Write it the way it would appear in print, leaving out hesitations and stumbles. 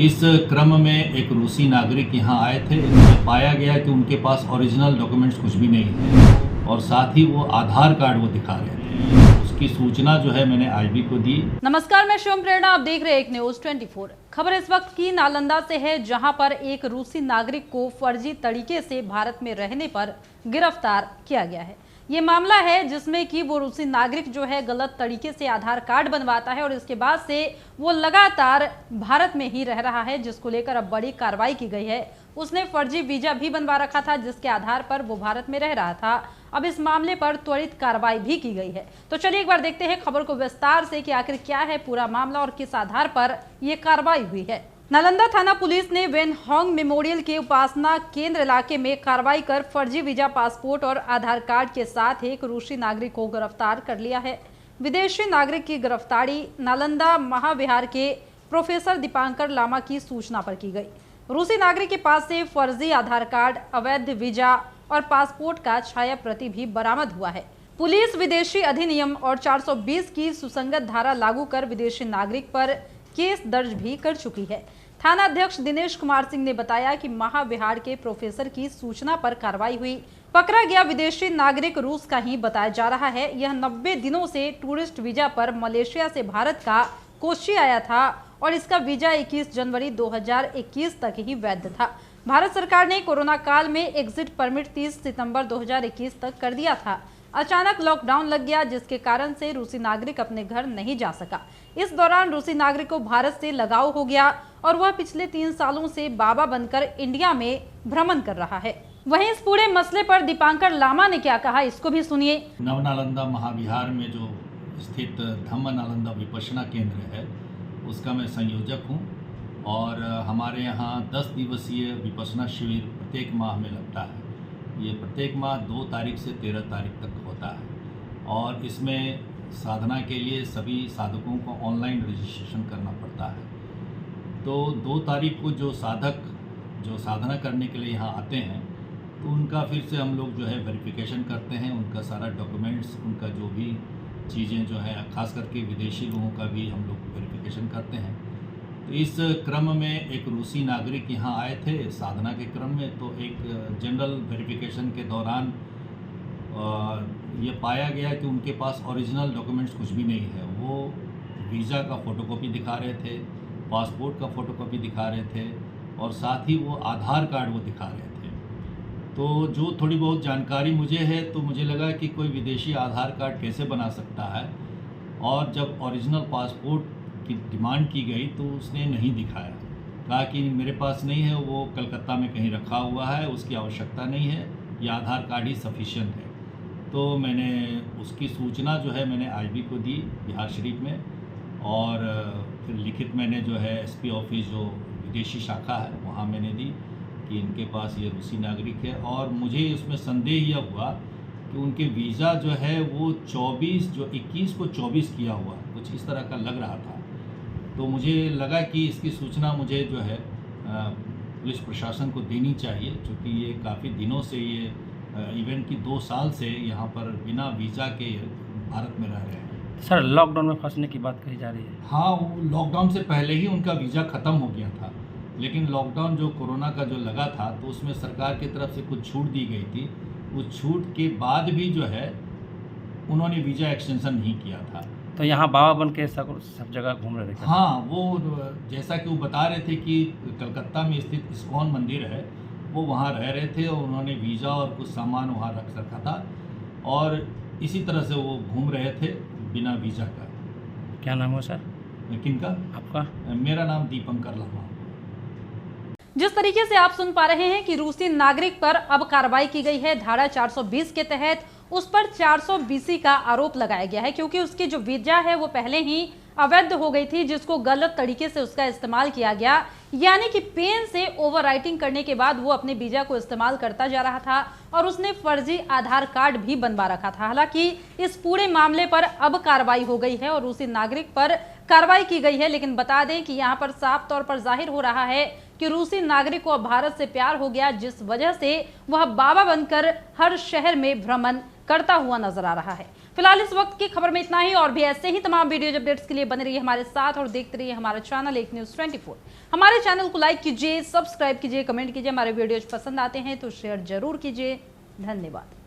इस क्रम में एक रूसी नागरिक यहाँ आए थे। इनमें पाया गया कि उनके पास ओरिजिनल डॉक्यूमेंट्स कुछ भी नहीं है और साथ ही वो आधार कार्ड वो दिखा रहे थे। उसकी सूचना जो है मैंने आईबी को दी। नमस्कार, मैं शिवम प्रेरणा, आप देख रहे हैं एक न्यूज 24। खबर इस वक्त की नालंदा से है, जहां पर एक रूसी नागरिक को फर्जी तरीके से भारत में रहने पर गिरफ्तार किया गया है। ये मामला है जिसमें कि वो रूसी नागरिक जो है गलत तरीके से आधार कार्ड बनवाता है और इसके बाद से वो लगातार भारत में ही रह रहा है, जिसको लेकर अब बड़ी कार्रवाई की गई है। उसने फर्जी वीजा भी बनवा रखा था, जिसके आधार पर वो भारत में रह रहा था। अब इस मामले पर त्वरित कार्रवाई भी की गई है। तो चलिए एक बार देखते हैं खबर को विस्तार से कि आखिर क्या है पूरा मामला और किस आधार पर ये कार्रवाई हुई है। नालंदा थाना पुलिस ने वेन होंग मेमोरियल के उपासना केंद्र इलाके में कार्रवाई कर फर्जी वीजा, पासपोर्ट और आधार कार्ड के साथ एक रूसी नागरिक को गिरफ्तार कर लिया है। विदेशी नागरिक की गिरफ्तारी नालंदा महाविहार के प्रोफेसर दीपांकर लामा की सूचना पर की गई। रूसी नागरिक के पास से फर्जी आधार कार्ड, अवैध वीजा और पासपोर्ट का छाया प्रति भी बरामद हुआ है। पुलिस विदेशी अधिनियम और 420 की सुसंगत धारा लागू कर विदेशी नागरिक पर केस दर्ज भी कर चुकी है। थाना अध्यक्ष दिनेश कुमार सिंह ने बताया कि महाविहार के प्रोफेसर की सूचना पर कार्रवाई हुई। पकड़ा गया विदेशी नागरिक रूस का ही बताया जा रहा है। यह 90 दिनों से टूरिस्ट वीजा पर मलेशिया से भारत का कोच्चि आया था और इसका वीजा 21 जनवरी 2021 तक ही वैध था। भारत सरकार ने कोरोना काल में एग्जिट परमिट 30 सितंबर 2021 तक कर दिया था। अचानक लॉकडाउन लग गया, जिसके कारण से रूसी नागरिक अपने घर नहीं जा सका। इस दौरान रूसी नागरिक को भारत से लगाव हो गया और वह पिछले 3 सालों से बाबा बनकर इंडिया में भ्रमण कर रहा है। वहीं इस पूरे मसले पर दीपांकर लामा ने क्या कहा, इसको भी सुनिए। नव नालंदा महाविहार में जो स्थित धम्म नालंदा विपश्यना केंद्र है, उसका मैं संयोजक हूँ और हमारे यहाँ 10 दिवसीय विपश्यना शिविर प्रत्येक माह में लगता है। ये प्रत्येक माह 2 तारीख से 13 तारीख तक होता है और इसमें साधना के लिए सभी साधकों को ऑनलाइन रजिस्ट्रेशन करना पड़ता है। तो 2 तारीख को जो साधक जो साधना करने के लिए यहाँ आते हैं, तो उनका फिर से हम लोग जो है वेरिफिकेशन करते हैं। उनका सारा डॉक्यूमेंट्स, उनका जो भी चीज़ें जो है, खास करके विदेशी लोगों का भी हम लोग वेरिफिकेशन करते हैं। तो इस क्रम में एक रूसी नागरिक यहाँ आए थे साधना के क्रम में। तो एक जनरल वेरिफिकेशन के दौरान ये पाया गया कि उनके पास ओरिजिनल डॉक्यूमेंट्स कुछ भी नहीं है। वो वीज़ा का फ़ोटोकॉपी दिखा रहे थे, पासपोर्ट का फ़ोटोकॉपी दिखा रहे थे और साथ ही वो आधार कार्ड वो दिखा रहे थे। तो जो थोड़ी बहुत जानकारी मुझे है, तो मुझे लगा कि कोई विदेशी आधार कार्ड कैसे बना सकता है। और जब ओरिजिनल पासपोर्ट की डिमांड की गई तो उसने नहीं दिखाया, कहा कि मेरे पास नहीं है, वो कलकत्ता में कहीं रखा हुआ है, उसकी आवश्यकता नहीं है, ये आधार कार्ड ही सफिशिएंट है। तो मैंने उसकी सूचना जो है मैंने आईबी को दी बिहार शरीफ में और फिर लिखित मैंने जो है एसपी ऑफिस जो विदेशी शाखा है वहाँ मैंने दी कि इनके पास ये रूसी नागरिक है। और मुझे उसमें संदेह यह हुआ कि उनके वीज़ा जो है वो 21 को 24 किया हुआ, कुछ इस तरह का लग रहा था। तो मुझे लगा कि इसकी सूचना मुझे जो है पुलिस प्रशासन को देनी चाहिए, क्योंकि ये काफ़ी दिनों से ये इवन कि 2 साल से यहाँ पर बिना वीज़ा के भारत में रह रहे हैं। सर, लॉकडाउन में फंसने की बात कही जा रही है। हाँ, लॉकडाउन से पहले ही उनका वीज़ा ख़त्म हो गया था, लेकिन लॉकडाउन जो कोरोना का जो लगा था तो उसमें सरकार की तरफ से कुछ छूट दी गई थी। उस छूट के बाद भी जो है उन्होंने वीज़ा एक्सटेंशन नहीं किया था। तो यहाँ बाबा बन के सब जगह घूम रहे थे। हाँ, वो जैसा कि वो बता रहे थे कि कलकत्ता में स्थित इस्कॉन मंदिर है, वो वहाँ रह रहे थे और उन्होंने वीज़ा और कुछ सामान वहाँ रख रखा था और इसी तरह से वो घूम रहे थे बिना वीज़ा का। क्या नाम है सर? किनका? आपका? मेरा नाम दीपंकर लामा। जिस तरीके से आप सुन पा रहे हैं कि रूसी नागरिक पर अब कार्रवाई की गई है। धारा 420 के तहत उस पर 420 का आरोप लगाया गया है, क्योंकि उसकी जो वीजा है वो पहले ही अवैध हो गई थी, जिसको गलत तरीके से उसका इस्तेमाल किया गया। यानी कि पेन से ओवरराइटिंग करने के बाद वो अपने वीजा को इस्तेमाल करता जा रहा था और उसने फर्जी आधार कार्ड भी बनवा रखा था। हालांकि इस पूरे मामले पर अब कार्रवाई हो गई है और रूसी नागरिक पर कार्रवाई की गई है। लेकिन बता दें कि यहाँ पर साफ तौर पर जाहिर हो रहा है कि रूसी नागरिक को अब भारत से प्यार हो गया, जिस वजह से वह बाबा बनकर हर शहर में भ्रमण करता हुआ नजर आ रहा है। फिलहाल इस वक्त की खबर में इतना ही, और भी ऐसे ही तमाम वीडियो अपडेट्स के लिए बने रहिए हमारे साथ और देखते रहिए हमारा चैनल एक न्यूज़ 24। हमारे चैनल को लाइक कीजिए, सब्सक्राइब कीजिए, कमेंट कीजिए। हमारे वीडियोज पसंद आते हैं तो शेयर जरूर कीजिए। धन्यवाद।